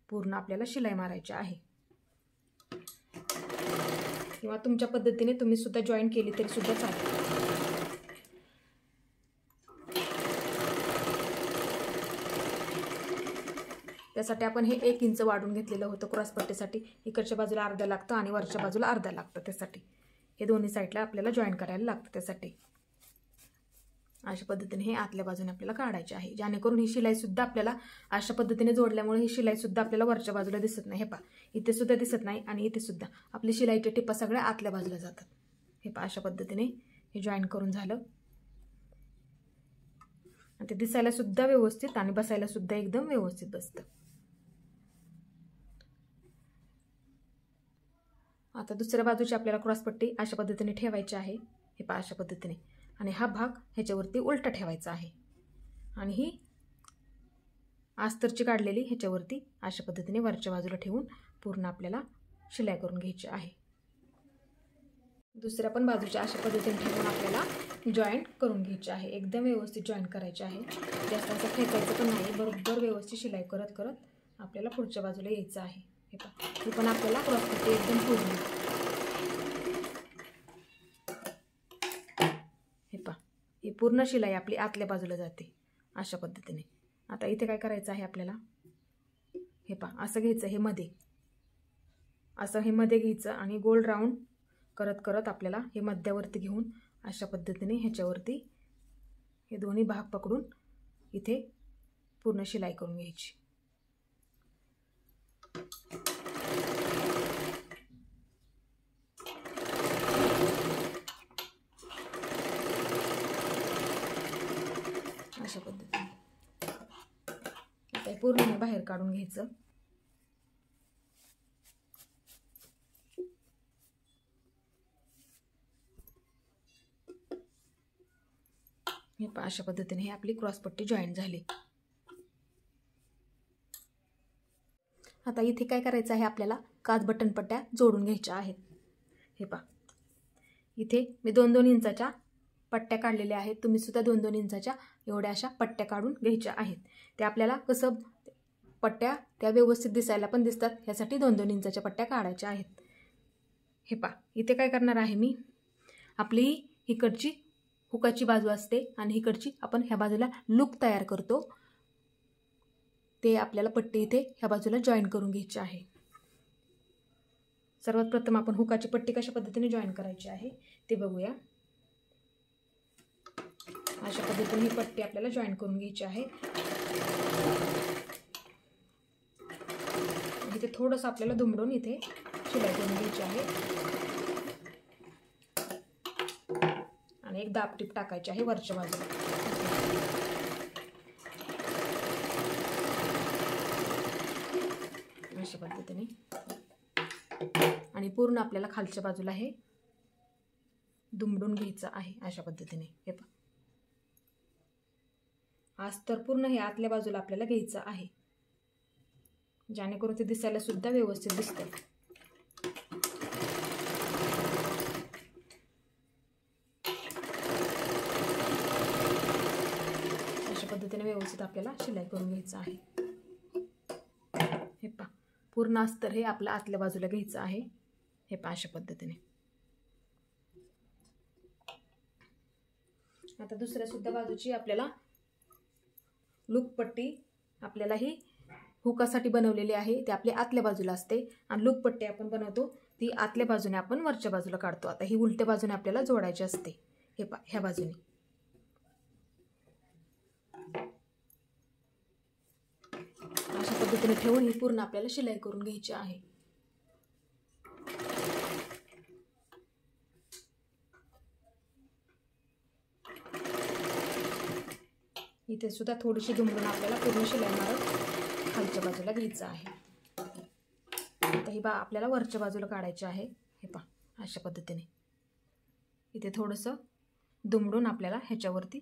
पूर्ण आपल्याला शिलाई मारायची आहे। किंवा तुमच्या पद्धतीने तुम्ही सुद्धा जॉईन केली तरी सुद्धा चालेल। त्यासाठी आपण हे 1 इंच वाढून घेतलेलं होतं क्रॉस पट्टीसाठी। इकडच्या बाजूला अर्धा लागतं आणि वरच्या बाजूला अर्धा लागतं, त्यासाठी हे दोन्ही साईडला आपल्याला जॉईन करायला लागतं। त्यासाठी अशा पद्धतीने हे आतल्या बाजूने आपल्याला काढायचे आहे, जेणेकरून ही शिलाई सुद्धा आपल्याला अशा पद्धतीने जोडल्यामुळे ही शिलाई सुद्धा आपल्याला वरच्या बाजूला दिसत नाही। हे पहा इथे सुद्धा दिसत नाही आणि इथे सुद्धा आपली शिलाईचे टिपा सगळ्या आतल्या बाजूला जातात। हे पहा अशा पद्धतीने हे जॉईन करून झालं, आणि ते दिसायला सुद्धा व्यवस्थित आणि बसायला सुद्धा एकदम व्यवस्थित बसतं। आता दुसऱ्या बाजूची आपल्याला क्रॉस पट्टी अशा पद्धतीने ठेवायची आहे। हे पहा अशा पद्धतीने, आणि हा भाग ह्याच्यावरती उलटा ठेवायचा आहे आणि ही अस्तरची काढलेली ह्याच्यावरती अशा पद्धतीने वरच्या बाजूला ठेवून पूर्ण आपल्याला शिलाई करून घ्यायची आहे। दुसऱ्या पण बाजूच्या अशा पद्धतीने ठेवून आपल्याला जॉईंट करून घ्यायची आहे। एकदम व्यवस्थित जॉईंट करायचे आहे, जास्त असं खेचायचं पण नाही, बरोबर व्यवस्थित शिलाई करत करत आपल्याला पुढच्या बाजूला यायचं आहे। हे पहा ही पण आपल्याला क्रॉस पट्टी एकदम पूर्ण, हे पहा ही पूर्ण शिलाई आपली आतल्या बाजूला जाते अशा पद्धतीने। आता इथे काय करायचं आहे आपल्याला, हे पहा असं घ्यायचं, हे मध्ये असं हे मध्ये घ्यायचं आणि गोल राऊंड करत करत आपल्याला हे मध्यावरती घेऊन अशा पद्धतीने ह्याच्यावरती हे दोन्ही भाग पकडून इथे पूर्ण शिलाई करून घ्यायची। अशा पद्धतीने आता पूर्ण बाहेर काढून घ्यायचं। हे पहा अशा पद्धतीने हे आपली क्रॉस पट्टी जॉईन झाली। आता इथे काय करायचं आहे आपल्याला, काच बटन पट्ट्या जोडून घ्यायच्या आहेत। हे पहा इथे मी 2-2 इंचाच्या पट्ट्या काढलेल्या आहेत, तुम्ही सुद्धा 2-2 इंचाच्या एवढ्या अशा पट्ट्या काढून घ्यायच्या आहेत। ते आपल्याला कसं पट्ट्या त्या व्यवस्थित दिसायला पण दिसतात, ह्यासाठी 2-2 इंचाच्या पट्ट्या काढायच्या आहेत। हे पहा इथे काय करणार आहे मी, आपली इकडची हुकाची बाजू असते आणि इकडची आपण ह्या बाजूला लूप तयार करतो, ते आपल्याला पट्टी इथे ह्या बाजूला जॉईन करून घ्यायची आहे। सर्वात प्रथम आपण हुकाची पट्टी कशा पद्धतीने जॉईन करायची आहे ते बघूया। अशा पद्धतीने ही पट्टी आपल्याला जॉईन करून घ्यायची आहे। इथे थोडंसं आपल्याला दुमडून इथे शिलाई करून घ्यायची आहे आणि एक दाब टीप टाकायची आहे वरच्या बाजूला. अशा पद्धतीने आणि पूर्ण आपल्याला खालच्या बाजूला हे दुमडून घ्यायचं आहे अशा पद्धतीने. हे पहा, अस्तर पूर्ण हे आतल्या बाजूला आपल्याला घ्यायचं आहे, जेणेकरून ते दिसायला सुद्धा व्यवस्थित दिसतं. अशा पद्धतीने व्यवस्थित आपल्याला शिलाई करून घ्यायचं आहे. हे पहा, पूर्ण अस्तर हे आपल्या आतल्या बाजूला घ्यायचं आहे. हे पहा अशा पद्धतीने. आता दुसऱ्या सुद्धा बाजूची आपल्याला लूप पट्टी आपल्याला ही हुकासाठी बनवलेली आहे. ती आपल्या आतल्या बाजूला असते आणि लूप पट्टी आपण बनवतो ती आतल्या बाजूने आपण वरच्या बाजूला काढतो. आता ही उलट्या बाजूने आपल्याला जोडायची असते. हे पहा, ह्या बाजूने अशा पद्धतीने ठेवून ही पूर्ण आपल्याला शिलाई करून घ्यायची आहे. इथे सुद्धा थोडीशी दुमडून आपल्याला पूर्ण शिलाई मारत खालच्या बाजूला घ्यायचं आहे. आता ही आपल्याला वरच्या बाजूला काढायची आहे. हे पहा अशा पद्धतीने इथे थोडंसं दुमडून आपल्याला ह्याच्यावरती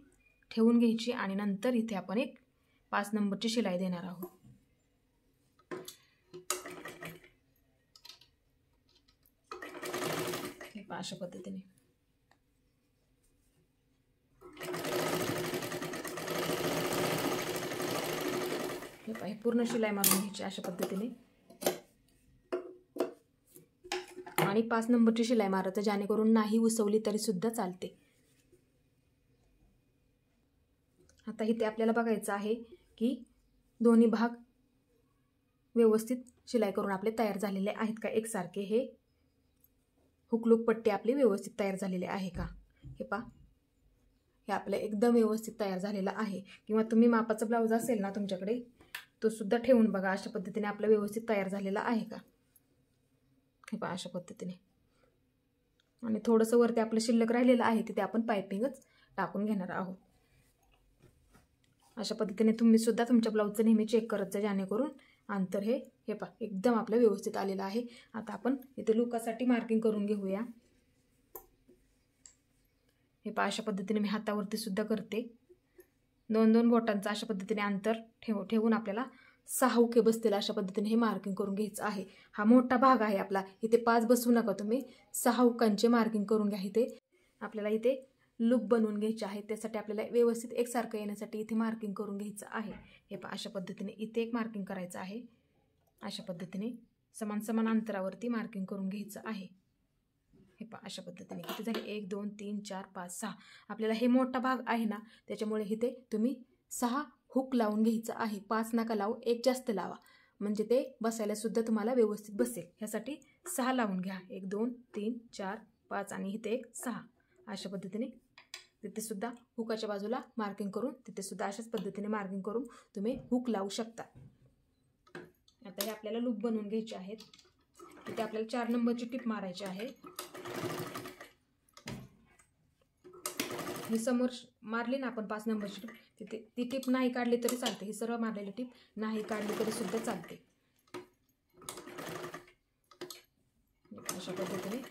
ठेवून घ्यायची आणि नंतर इथे आपण एक 5 नंबरची शिलाई देणार आहोत. हे पहा अशा पद्धतीने. हे पहा, पूर्ण शिलाई मारून घ्यायची अशा पद्धतीने आणि 5 नंबरची शिलाई मारायचं, जेणेकरून नाही उसवली तरी सुद्धा चालते. आता इथे आपल्याला बघायचं आहे की दोन्ही भाग व्यवस्थित शिलाई करून आपले तयार झालेले आहेत का, एकसारखे हे हुकलूक पट्टी आपली व्यवस्थित तयार झालेली आहे का. हे पहा, हे आपलं एकदम व्यवस्थित तयार झालेलं आहे. किंवा तुम्ही मापाचा ब्लाऊज असेल ना तुमच्याकडे, तो सुद्धा ठेवून बघा अशा पद्धतीने आपलं व्यवस्थित तयार झालेला आहे का. हे पहा अशा पद्धतीने. आणि थोडंसं वरती आपलं शिल्लक राहिलेलं आहे तिथे आपण पायपिंगच टाकून घेणार आहोत. अशा पद्धतीने तुम्ही सुद्धा तुमच्या ब्लाऊजचं नेहमी चेक करत जा, जेणेकरून अंतर हे पहा एकदम आपलं व्यवस्थित आलेलं आहे. आता आपण इथे लुकासाठी मार्किंग करून घेऊया. हे पहा अशा पद्धतीने मी हातावरती सुद्धा करते. 2-2 बोटांचं अशा पद्धतीने अंतर ठेवून आपल्याला 6 हुके बसतील अशा पद्धतीने हे मार्किंग करून घ्यायचं आहे. हा मोठा भाग आहे आपला, इथे 5 बसवू नका तुम्ही, 6 हुकांचे मार्किंग करून घ्या. इथे आपल्याला इथे लूप बनवून घ्यायचे आहे, त्यासाठी आपल्याला व्यवस्थित एकसारखं येण्यासाठी इथे मार्किंग करून घ्यायचं आहे. हे पहा अशा पद्धतीने इथे एक मार्किंग करायचं आहे. अशा पद्धतीने समान समान अंतरावरती मार्किंग करून घ्यायचं आहे. हे पहा अशा पद्धतीने किती झाले, 1 2 3 4 5 6. आपल्याला हे मोठा भाग आहे ना, त्याच्यामुळे इथे तुम्ही 6 हुक लावून घ्यायचं आहे. 5 नका लावू, 1 जास्त लावा, म्हणजे ते बसायला सुद्धा तुम्हाला व्यवस्थित बसेल. ह्यासाठी 6 लावून घ्या. 1 2 3 4 5 आणि इथे एक 6. अशा पद्धतीने तिथे सुद्धा हुकाच्या बाजूला मार्किंग करून तिथे सुद्धा अशाच पद्धतीने मार्किंग करून तुम्ही हुक लावू शकता. आता हे आपल्याला लूप बनवून घ्यायचे आहेत. इथे आपल्याला 4 नंबरची टिप मारायची आहे. ही समोर मारली ना आपण 5 नंबरची टिप, तिथे ती टिप नाही काढली तरी चालते. ही सरळ मारलेली टिप नाही काढली तरी सुद्धा चालते. अशा पद्धतीने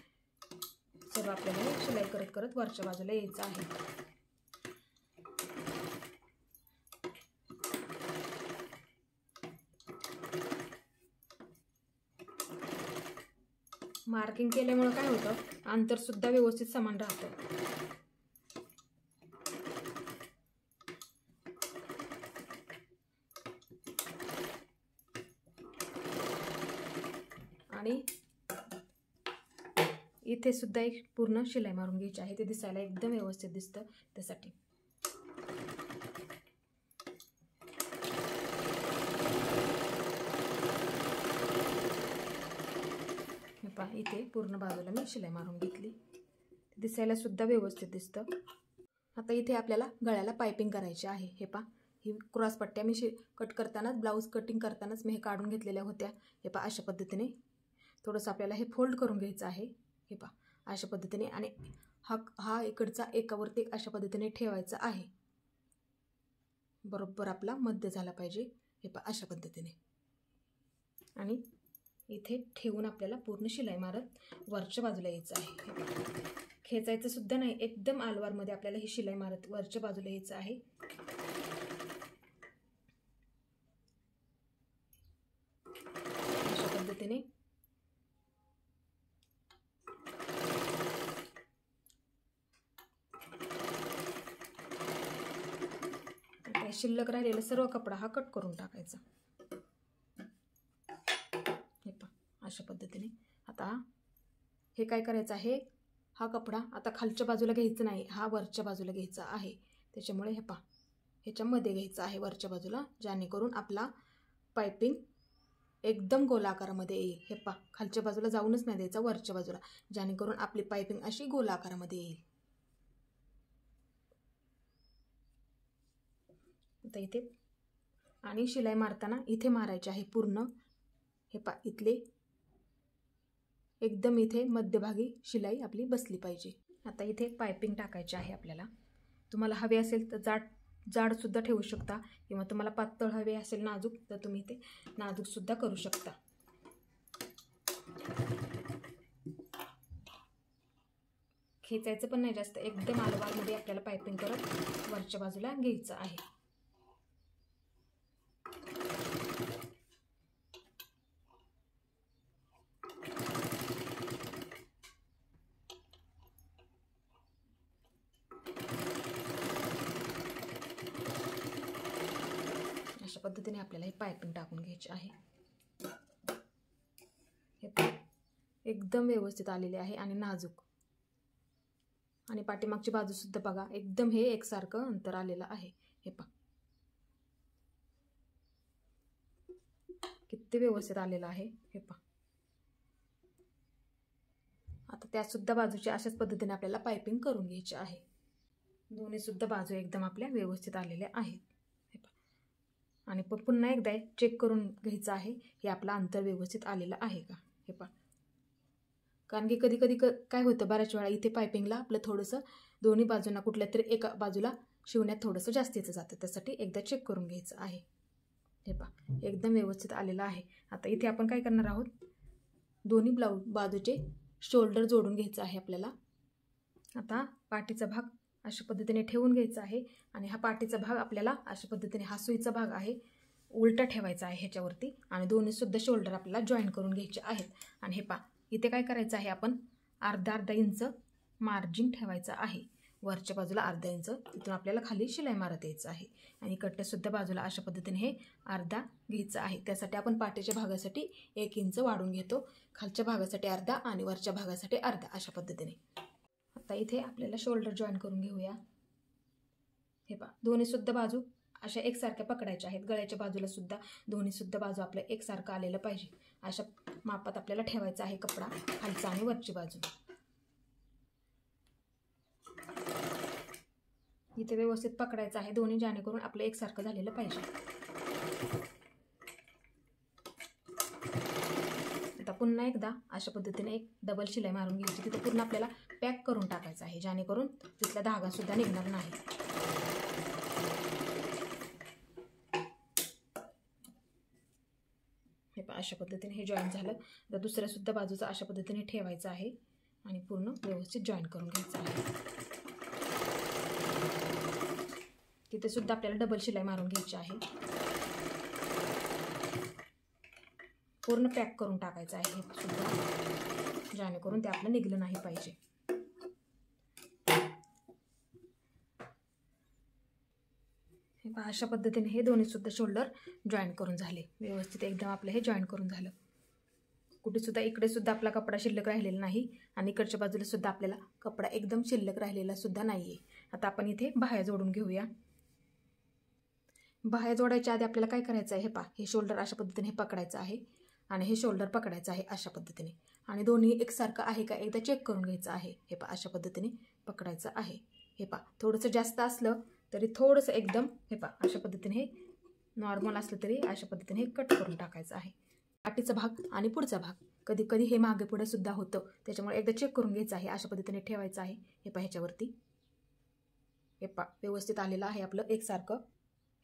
सर्व आपल्याला शिलाई करत करत वरच्या बाजूला यायचं आहे. मार्किंग केल्यामुळे काय होतं, अंतर सुद्धा व्यवस्थित समान राहतं. आणि इथे सुद्धा एक पूर्ण शिलाई मारून घ्यायची आहे, ते दिसायला एकदम व्यवस्थित दिसतं त्यासाठी. पहा इथे पूर्ण बाजूला मी शिलाई मारून घेतली, दिसायला सुद्धा व्यवस्थित दिसतं. आता इथे आपल्याला गळ्याला पायपिंग करायची आहे. हे पहा ही क्रॉस पट्ट्या मी कट करतानाच ब्लाऊज कटिंग करतानाच मी हे काढून घेतलेल्या होत्या. हे पहा अशा पद्धतीने थोडंसं आपल्याला हे फोल्ड करून घ्यायचं आहे. हे पहा अशा पद्धतीने आणि हा इकडचा एकावरती एक अशा पद्धतीने ठेवायचा आहे. बरोबर आपला मध्य झाला पाहिजे. हे पहा अशा पद्धतीने आणि इथे ठेवून आपल्याला पूर्ण शिलाई मारत वरच्या बाजूला यायचं आहे. हे पहा खेचायचं सुद्धा नाही, एकदम आलवारमध्ये आपल्याला ही शिलाई मारत वरच्या बाजूला यायचं आहे. अशा पद्धतीने शिल्लक राहिलेला सर्व कपडा हा कट करून टाकायचा. हे पहा अशा पद्धतीने. आता हे काय करायचं आहे, हा कपडा आता खालच्या बाजूला घ्यायचा नाही, हा वरच्या बाजूला घ्यायचा आहे. त्याच्यामुळे हे पहा ह्याच्यामध्ये घ्यायचं आहे वरच्या बाजूला, जेणेकरून आपला पायपिंग एकदम गोलाकारामध्ये येईल. हे पहा खालच्या बाजूला जाऊनच नाही द्यायचा, वरच्या बाजूला, जेणेकरून आपली पायपिंग अशी गोलाकारामध्ये येईल. आता इथे आणि शिलाई मारताना इथे मारायचे आहे पूर्ण. हे पहा इथले एकदम इथे मध्यभागी शिलाई आपली बसली पाहिजे. आता इथे पायपिंग टाकायची आहे आपल्याला. तुम्हाला हवे असेल तर जाडसुद्धा ठेवू शकता किंवा तुम्हाला पातळ हवे असेल नाजूक तर तुम्ही इथे नाजूकसुद्धा करू शकता. खेचायचं पण नाही जास्त, एकदम आलवारमध्ये आपल्याला पायपिंग करत वरच्या बाजूला घ्यायचं आहे. अशा पद्धतीने आपल्याला हे पायपिंग टाकून घ्यायचे आहे. हे एकदम व्यवस्थित आलेले आहे आणि नाजूक. आणि पाठीमागची बाजूसुद्धा बघा एकदम हे एकसारखं अंतर आलेलं आहे. हे पहा किती व्यवस्थित आलेलं आहे. हे पहा आता त्यासुद्धा बाजूची अशाच पद्धतीने आपल्याला पायपिंग करून घ्यायची आहे. दोन्हीसुद्धा बाजू एकदम आपल्या व्यवस्थित आलेल्या आहेत. हे पहा आणि पुन्हा एकदा चेक करून घ्यायचं आहे हे आपलं अंतर व्यवस्थित आलेलं आहे का. हे पहा कारण की कधी कधी काय होतं, बऱ्याच वेळा इथे पायपिंगला आपलं थोडंसं दोन्ही बाजूंना कुठल्या तरी एका बाजूला शिवण्यात थोडंसं जास्तीचं जातं, त्यासाठी एकदा चेक करून घ्यायचं आहे. हे पहा एकदम व्यवस्थित आलेलं आहे. आता इथे आपण काय करणार आहोत, दोन्ही बाजूचे शोल्डर जोडून घ्यायचं आहे आपल्याला. आता पाठीचा भाग अशा पद्धतीने ठेवून घ्यायचा आहे आणि हा पाठीचा भाग आपल्याला अशा पद्धतीने, हा सुईचा भाग आहे, उलटा ठेवायचा आहे ह्याच्यावरती आणि दोन्हीसुद्धा शोल्डर आपल्याला जॉईन करून घ्यायचे आहेत. आणि हे पहा इथे काय करायचं आहे, आपण अर्धा इंच मार्जिन ठेवायचं आहे. वरच्या बाजूला अर्धा इंच, तिथून आपल्याला खाली शिलाई मारत यायचं आहे. आणि इकडच्यासुद्धा बाजूला अशा पद्धतीने हे अर्धा घ्यायचं आहे. त्यासाठी आपण पाठीच्या भागासाठी 1 इंच वाढून घेतो, खालच्या भागासाठी अर्धा आणि वरच्या भागासाठी अर्धा अशा पद्धतीने. आता इथे आपल्याला शोल्डर जॉईन करून घेऊया. हे पहा दोन्हीसुद्धा बाजू अशा एकसारख्या पकडायच्या आहेत. गळ्याच्या बाजूला सुद्धा दोन्हीसुद्धा बाजू आपलं एकसारखं आलेलं पाहिजे. अशा मापात आपल्याला ठेवायचा आहे कपडा, खालचा आणि वरची बाजू. इथे व्यवस्थित पकडायचं आहे दोन्ही, जेणेकरून आपलं एकसारखं झालेलं पाहिजे. आता पुन्हा एकदा अशा पद्धतीने एक डबल शिलाई मारून घ्यायची. तिथे पूर्ण आपल्याला पॅक करून टाकायचं आहे, जेणेकरून तिथला धागासुद्धा निघणार नाही. हे पहा अशा पद्धतीने हे जॉईन झालं. तर दुसऱ्यासुद्धा बाजूचा अशा पद्धतीने ठेवायचं आहे आणि पूर्ण व्यवस्थित जॉईन करून घ्यायचं आहे. तिथे सुद्धा आपल्याला डबल शिलाई मारून घ्यायची आहे. पूर्ण पॅक करून टाकायचं आहे हे सुद्धा, जेणेकरून ते आपलं निघलं नाही पाहिजे. हे पहा अशा पद्धतीने हे दोन्हीसुद्धा शोल्डर जॉईन करून झाले व्यवस्थित, एकदम आपलं हे जॉईन करून झालं. कुठेसुद्धा इकडेसुद्धा आपला कपडा शिल्लक राहिलेला नाही आणि इकडच्या बाजूला सुद्धा आपल्याला कपडा एकदम शिल्लक राहिलेला सुद्धा नाही आहे. आता आपण इथे बाह्या जोडून घेऊया. बाह्या जोडायच्या आधी आपल्याला काय करायचं आहे, हे पहा हे शोल्डर अशा पद्धतीने हे पकडायचं आहे आणि हे शोल्डर पकडायचं आहे अशा पद्धतीने. आणि दोन्ही एकसारखं आहे का एकदा चेक करून घ्यायचं आहे. हे पहा अशा पद्धतीने पकडायचं आहे. हे पहा थोडंसं जास्त असलं तरी थोडंसं एकदम हे पहा अशा पद्धतीने हे नॉर्मल असलं तरी अशा पद्धतीने हे कट करून टाकायचं आहे. पाठीचा भाग आणि पुढचा भाग कधी कधी हे मागे पुढे सुद्धा होतं, त्याच्यामुळे एकदा चेक करून घ्यायचं आहे. अशा पद्धतीने ठेवायचं आहे. हे पहा ह्याच्यावरती हे पहा व्यवस्थित आलेलं आहे आपलं एकसारखं.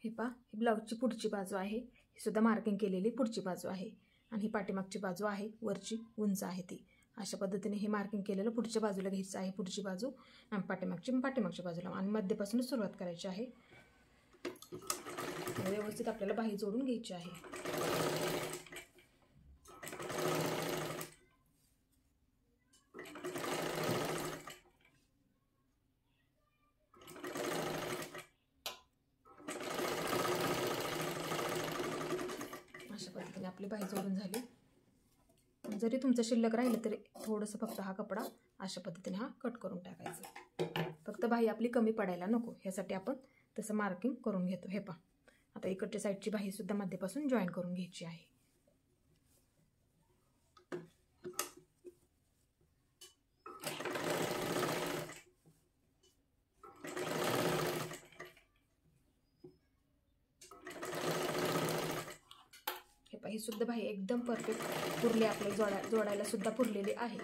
हे पहा ही ब्लाऊजची पुढची बाजू आहे, ही सुद्धा मार्किंग केलेली पुढची बाजू आहे आणि ही पाठीमागची बाजू आहे, वरची उंच आहे ती. अशा पद्धतीने हे मार्किंग केलेलं पुढच्या बाजूला घ्यायचं आहे, पुढची बाजू आणि पाठीमागच्या बाजूला आणि मध्यपासून सुरुवात करायची आहे. व्यवस्थित आपल्याला बाही जोडून घ्यायची आहे. अशा पद्धतीने आपली बाही जोडून झाली. जरी तुमचं शिल्लक राहिलं तरी थोडंसं फक्त हा कपडा अशा पद्धतीने हा कट करून टाकायचा. फक्त बाही आपली कमी पडायला नको ह्यासाठी आपण तसं मार्किंग करून घेतो. हे पहा आता इकडच्या साईडची बाही सुद्धा मध्यपासून जॉईन करून घ्यायची आहे. हे पहा ही सुद्धा बाही एकदम परफेक्ट पुरली, आपल्याला जोडायला सुद्धा पुरलेली आहे.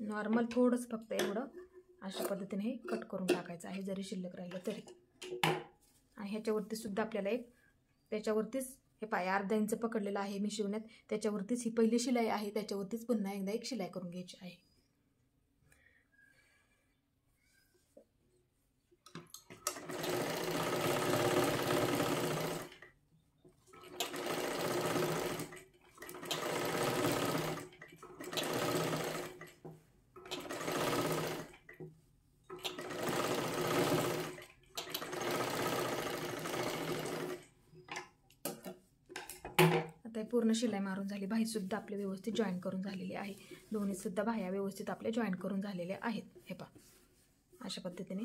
नॉर्मल थोडंच फक्त एवढं अशा पद्धतीने हे कट करून टाकायचं आहे जरी शिल्लक राहिलं तरी. आणि ह्याच्यावरती सुद्धा आपल्याला एक त्याच्यावरतीच हे पाय अर्धा इंच पकडलेलं आहे मी शिवण्यात, त्याच्यावरतीच ही पहिली शिलाई आहे, त्याच्यावरतीच पुन्हा एकदा एक शिलाई करून घ्यायची आहे. आता पूर्ण शिलाई मारून झाली. बाही सुद्धा आपले व्यवस्थित जॉईन करून झालेली आहे. दोन्ही सुद्धा बाह्या व्यवस्थित आपले जॉईन करून झालेले आहेत. हे पहा अशा पद्धतीने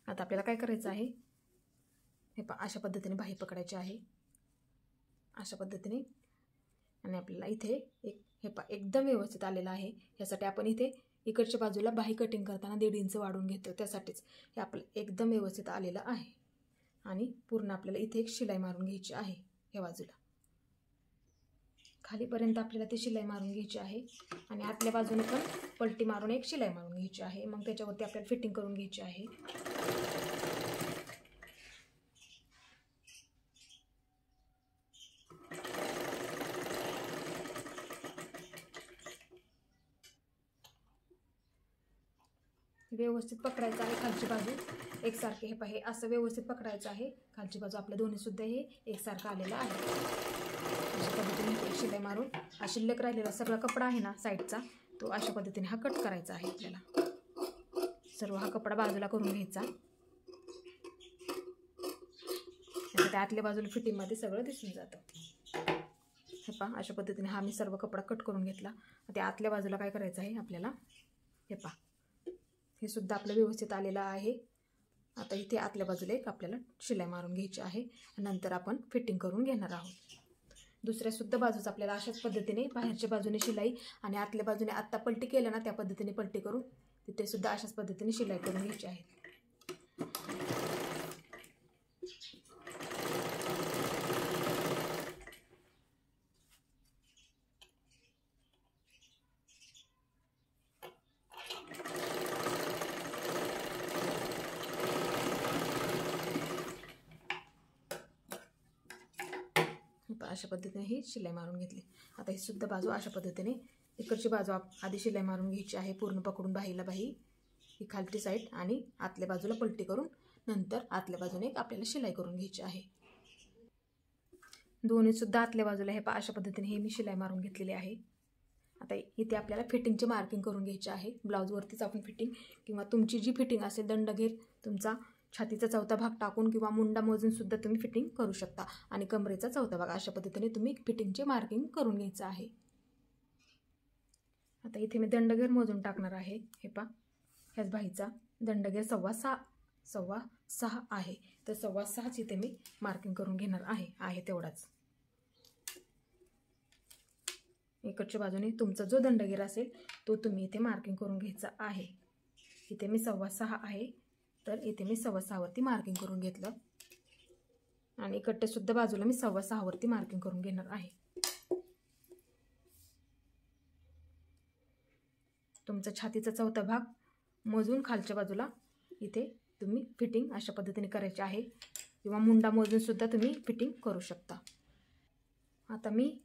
आता आपल्याला काय करायचं आहे, हे पहा अशा पद्धतीने बाही पकडायची आहे अशा पद्धतीने. आणि आपल्याला इथे एक हे पहा एकदम व्यवस्थित आलेलं आहे. यासाठी आपण इथे इकडच्या बाजूला बाही कटिंग करताना 1.5 इंच वाढून घेतो, त्यासाठीच हे आपलं एकदम व्यवस्थित आलेलं आहे. आणि पूर्ण आपल्याला इथे एक शिलाई मारून घ्यायची आहे. या बाजूला खालीपर्यंत आपल्याला ती शिलाई मारून घ्यायची आहे आणि आतल्या बाजूने पण पलटी मारून एक शिलाई मारून घ्यायची आहे. मग त्याच्यावरती आपल्याला फिटिंग करून घ्यायची आहे. व्यवस्थित पकडायचं आहे खालची बाजू एकसारखे. हे पाहे असं व्यवस्थित पकडायचं आहे. खालची बाजू आपल्या दोन्ही सुद्धा हे एकसारखं आलेलं आहे. अशा पद्धतीने एक शिलाई मारून हा शिल्लक राहिलेला सगळा कपडा आहे ना साईडचा, तो अशा पद्धतीने हा कट करायचा आहे. आपल्याला सर्व हा कपडा बाजूला करून घ्यायचा. त्या आतल्या बाजूला फिटिंगमध्ये सगळं दिसून जातं. हे पहा अशा पद्धतीने हा मी सर्व कपडा कट करून घेतला. त्या आतल्या बाजूला काय करायचं आहे आपल्याला, हे पहा हे सुद्धा आपलं व्यवस्थित आलेलं आहे. आता इथे आतल्या बाजूला एक आपल्याला शिलाई मारून घ्यायची आहे. नंतर आपण फिटिंग करून घेणार आहोत. दुसऱ्या सुद्धा बाजूच आपल्याला अशाच पद्धतीने बाहेरच्या बाजूने शिलाई आणि आतल्या बाजूने आत्ता पलटी केलं ना त्या पद्धतीने पलटी करून तिथे सुद्धा अशाच पद्धतीने शिलाई करून घ्यायची आहे. अशा पद्धतीने ही शिलाई मारून घेतली. आता ही सुद्धा बाजू अशा पद्धतीने इकडची बाजू आधी शिलाई मारून घ्यायची आहे. पूर्ण पकडून बाहीला बाही ही खालची साईड आणि आतल्या बाजूला पलटी करून नंतर आतल्या बाजूने आपल्याला शिलाई करून घ्यायची आहे. दोन्ही सुद्धा आतल्या बाजूला हे अशा पद्धतीने हे मी शिलाई मारून घेतलेली आहे. आता इथे आपल्याला फिटिंगची मार्किंग करून घ्यायची आहे. ब्लाऊजवरतीच आपण फिटिंग किंवा तुमची जी फिटिंग असेल दंडघेर तुमचा छातीचा चौथा भाग टाकून किंवा मुंडा मोजून सुद्धा तुम्ही फिटिंग करू शकता आणि कमरेचा चौथा भाग अशा पद्धतीने तुम्ही फिटिंगचे मार्किंग करून घ्यायचं आहे. आता इथे मी दंडघेर मोजून टाकणार आहे. हे पहा ह्याच बाहीचा दंडघेर 6.25 आहे, तर 6.25 इथे मी मार्किंग करून घेणार आहे तेवढाच. इकडच्या बाजूने तुमचा जो दंडगेर असेल तो तुम्ही इथे मार्किंग करून घ्यायचा आहे. इथे मी 6.25 आहे, तर इथे मी 6.25 वरती मार्किंग करून घेतलं आणि इकडच्या सुद्धा बाजूला मी 6.25 वरती मार्किंग करून घेणार आहे. तुमचा छातीचा चौथा भाग मोजून खालच्या बाजूला इथे तुम्ही फिटिंग अशा पद्धतीने करायची आहे, किंवा मुंडा मोजून सुद्धा तुम्ही फिटिंग करू शकता. आता मी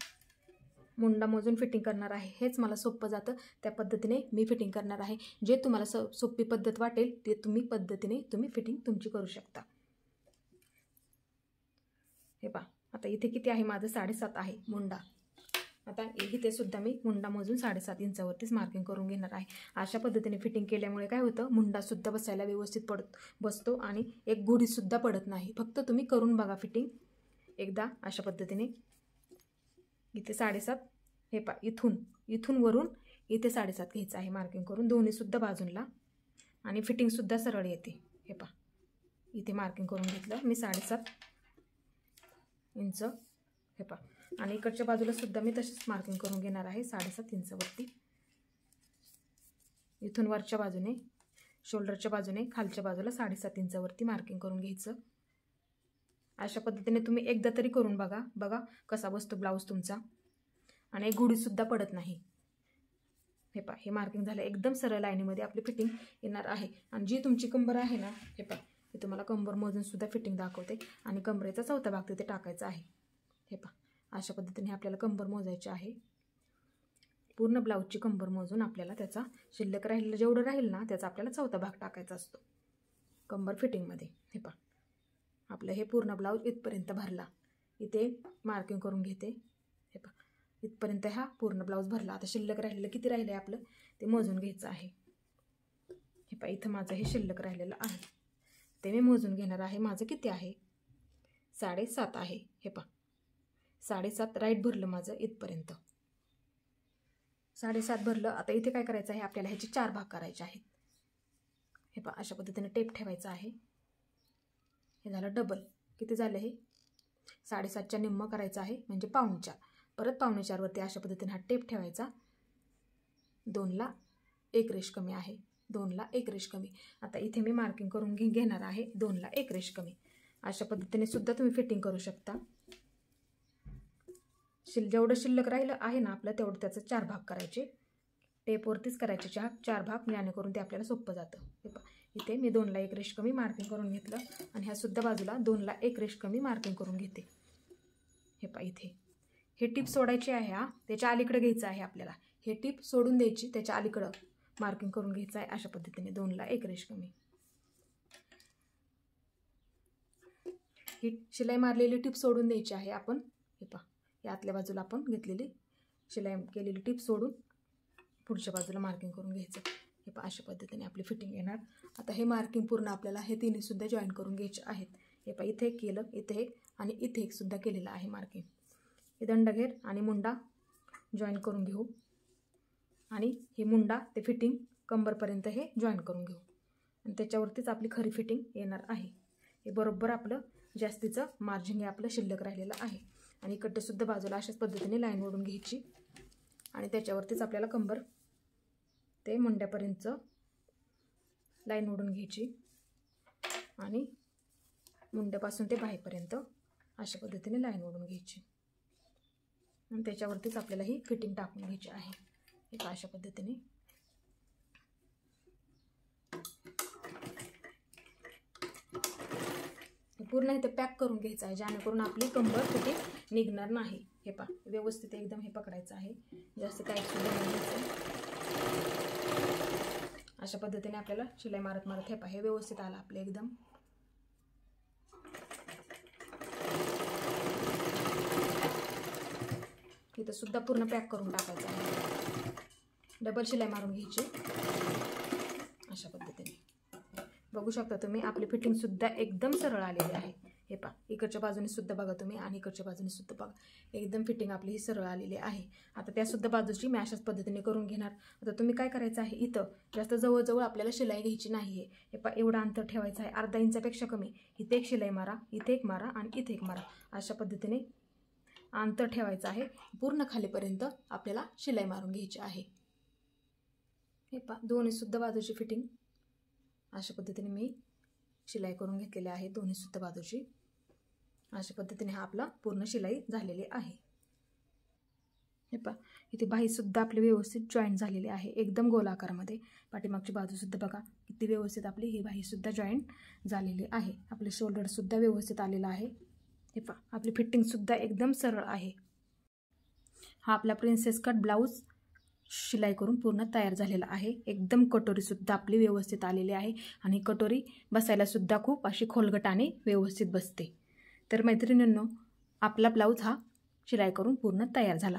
मुंडा मोजून फिटिंग करणार आहे. हेच मला सोपं जातं, त्या पद्धतीने मी फिटिंग करणार आहे. जे तुम्हाला सोपी पद्धत वाटेल ते तुम्ही फिटिंग तुमची करू शकता. हे पहा, आता इथे किती आहे माझं 7.5 आहे मुंडा. आता इथे सुद्धा मी मुंडा मोजून 7.5 इंचावरतीच मार्किंग करून घेणार आहे. अशा पद्धतीने फिटिंग केल्यामुळे काय होतं, मुंडासुद्धा बसायला व्यवस्थित बसतो आणि एक गुढीसुद्धा पडत नाही. फक्त तुम्ही करून बघा फिटिंग एकदा अशा पद्धतीने. इथे 7.5, हे पहा इथून वरून इथे 7.5 घ्यायचं आहे मार्किंग करून दोन्हीसुद्धा बाजूंना, आणि फिटिंगसुद्धा सरळ येते. हे पहा इथे मार्किंग करून घेतलं मी 7.5 इंच. हे पहा, आणि इकडच्या बाजूला सुद्धा मी तशीच मार्किंग करून घेणार आहे 7.5 इंचावरती. इथून वरच्या बाजूने शोल्डरच्या बाजूने खालच्या बाजूला 7.5 इंचावरती मार्किंग करून घ्यायचं. अशा पद्धतीने तुम्ही एकदा तरी करून बघा कसा बसतो ब्लाऊज तुमचा, आणि एक गुढीसुद्धा पडत नाही. हे पहा, हे मार्किंग झालं. एकदम सरळ लाईनीमध्ये आपली फिटिंग येणार आहे. आणि जी तुमची कंबर आहे ना, हे पहा, हे तुम्हाला कंबर मोजून सुद्धा फिटिंग दाखवते, आणि कमरेचा चौथा भाग तिथे टाकायचा आहे. हे पहा, अशा पद्धतीने आपल्याला कंबर मोजायची आहे. पूर्ण ब्लाऊजची कंबर मोजून आपल्याला त्याचा शिल्लक राहिलेलं जेवढं राहील ना त्याचा आपल्याला चौथा भाग टाकायचा असतो कंबर फिटिंगमध्ये. हे पहा, आपलं हे पूर्ण ब्लाऊज इथपर्यंत भरला. इथे मार्किंग करून घेते. हे पहा, इथपर्यंत हा पूर्ण ब्लाऊज भरला. आता शिल्लक राहिलेलं किती राहिलं आहे आपलं ते मोजून घ्यायचं आहे. हे पहा, इथं माझं हे शिल्लक राहिलेलं आहे ते मी मोजून घेणार आहे. माझं किती आहे 7.5 आहे. हे पहा, 7.5 राईट भरलं माझं इथपर्यंत. 7.5 भरलं. आता इथे काय करायचं आहे आपल्याला, ह्याचे 4 भाग करायचे आहेत. हे पहा, अशा पद्धतीने टेप ठेवायचा आहे. हे झालं डबल. किती झालं हे 7.5च्या निम्मं करायचं आहे म्हणजे 4.25. परत 4.25 वरती अशा पद्धतीने हा टेप ठेवायचा. 2ला 1 रेष कमी आहे, 2ला 1 रेष कमी. आता इथे मी मार्किंग करून घेणार आहे 2ला 1 रेष कमी. अशा पद्धतीने सुद्धा तुम्ही फिटिंग करू शकता. जेवढं शिल्लक राहिलं आहे ना आपलं तेवढं त्याचं 4 भाग करायचे. टेपवरतीच करायचे 4 भाग, जेणेकरून ते आपल्याला सोपं जातं. हे पहा, इथे मी 2ला 1 रेष कमी मार्किंग करून घेतलं, आणि ह्या सुद्धा बाजूला 2ला 1 रेष कमी मार्किंग करून घेते. हे पहा, इथे हे टीप सोडायची आहे. त्याच्या अलीकडे घ्यायचं आहे आपल्याला. हे टीप सोडून द्यायची, त्याच्या अलीकडं मार्किंग करून घ्यायचं आहे. अशा पद्धतीने 2ला 1 रेष कमी. ही शिलाई मारलेली टीप सोडून द्यायची आहे आपण. हे पहा, या आतल्या बाजूला आपण घेतलेली शिलाई केलेली टीप सोडून पुढच्या बाजूला मार्किंग करून घ्यायचं. हे पहा, अशा पद्धतीने आपली फिटिंग येणार. आता हे मार्किंग पूर्ण आपल्याला हे तिन्हीसुद्धा जॉईन करून घ्यायचे आहेत. हे पहा, इथे एक केलं, इथे एक, आणि इथे एक सुद्धा केलेलं आहे मार्किंग. हे दंडघेर आणि मुंडा जॉईन करून घेऊ, आणि हे मुंडा ते फिटिंग कंबरपर्यंत हे जॉईन करून घेऊ, आणि त्याच्यावरतीच आपली खरी फिटिंग येणार आहे. हे बरोबर आपलं जास्तीचं मार्जिन हे आपलं शिल्लक राहिलेलं आहे. आणि इकडे बाजूला अशाच पद्धतीने लाईन ओढून घ्यायची, आणि त्याच्यावरतीच आपल्याला कंबर ते मुंड्यापर्यंत लाईन ओढून घ्यायची, आणि मुंड्यापासून ते बाहीपर्यंत अशा पद्धतीने लाईन ओढून घ्यायची, आणि त्याच्यावरतीच आपल्याला ही फिटिंग टाकून घ्यायची आहे. हे अशा पद्धतीने पूर्ण इथे पॅक करून घ्यायचं आहे, जेणेकरून आपली कंबर फिटिंग निघणार नाही. हे पहा, व्यवस्थित एकदम हे पकडायचं आहे, जास्त टाईट सुद्धा नाही घ्यायचं. अशा पद्धतीने आपल्याला शिलाई मारत मारत हे पहा, हे व्यवस्थित आलं आपलं एकदम. इथं सुद्धा पूर्ण पॅक करून टाकायचं आहे. डबल शिलाई मारून घ्यायची अशा पद्धतीने. बघू शकता तुम्ही आपली फिटिंग सुद्धा एकदम सरळ आलेली आहे. हे पहा, इकडच्या बाजूने सुद्धा बघा तुम्ही, आणि इकडच्या बाजूने सुद्धा बघा, एकदम फिटिंग आपली ही सरळ आलेली आहे. आता त्या सुद्धा बाजूची मी अशाच पद्धतीने करून घेणार. आता तुम्ही काय करायचं आहे, इथं जास्त जवळजवळ आपल्याला शिलाई घ्यायची नाही आहे. हे पहा, एवढं अंतर ठेवायचं आहे, अर्धा इंचापेक्षा कमी. इथे एक शिलाई मारा, इथे एक मारा, आणि इथे एक मारा. अशा पद्धतीने अंतर ठेवायचं आहे. पूर्ण खालीपर्यंत आपल्याला शिलाई मारून घ्यायची आहे. हे पहा दोन्ही सुद्धा बाजूची फिटिंग अशा पद्धतीने मी शिलाई करून घेतलेली आहे. दोन्ही सुद्धा बाजूची अशा पद्धतीने हा आपला पूर्ण शिलाई झालेली आहे. हे पहा इथे बाहीसुद्धा आपली व्यवस्थित जॉईंट झालेली आहे, एकदम गोलाकारामध्ये. पाठीमागची बाजूसुद्धा बघा किती व्यवस्थित आपली ही बाहीसुद्धा जॉईंट झालेली आहे. आपले शोल्डरसुद्धा व्यवस्थित आलेला आहे. हे पहा आपली फिटिंगसुद्धा एकदम सरळ आहे. हा आपला प्रिन्सेस कट ब्लाऊज शिलाई करून पूर्ण तयार झालेला आहे. एकदम कटोरीसुद्धा आपली व्यवस्थित आलेली आहे आणि कटोरी बसायलासुद्धा खूप अशी खोलगट आणि व्यवस्थित बसते. तर मैत्रिणींनो आपला ब्लाऊज हा शिलाई करून पूर्ण तयार झाला.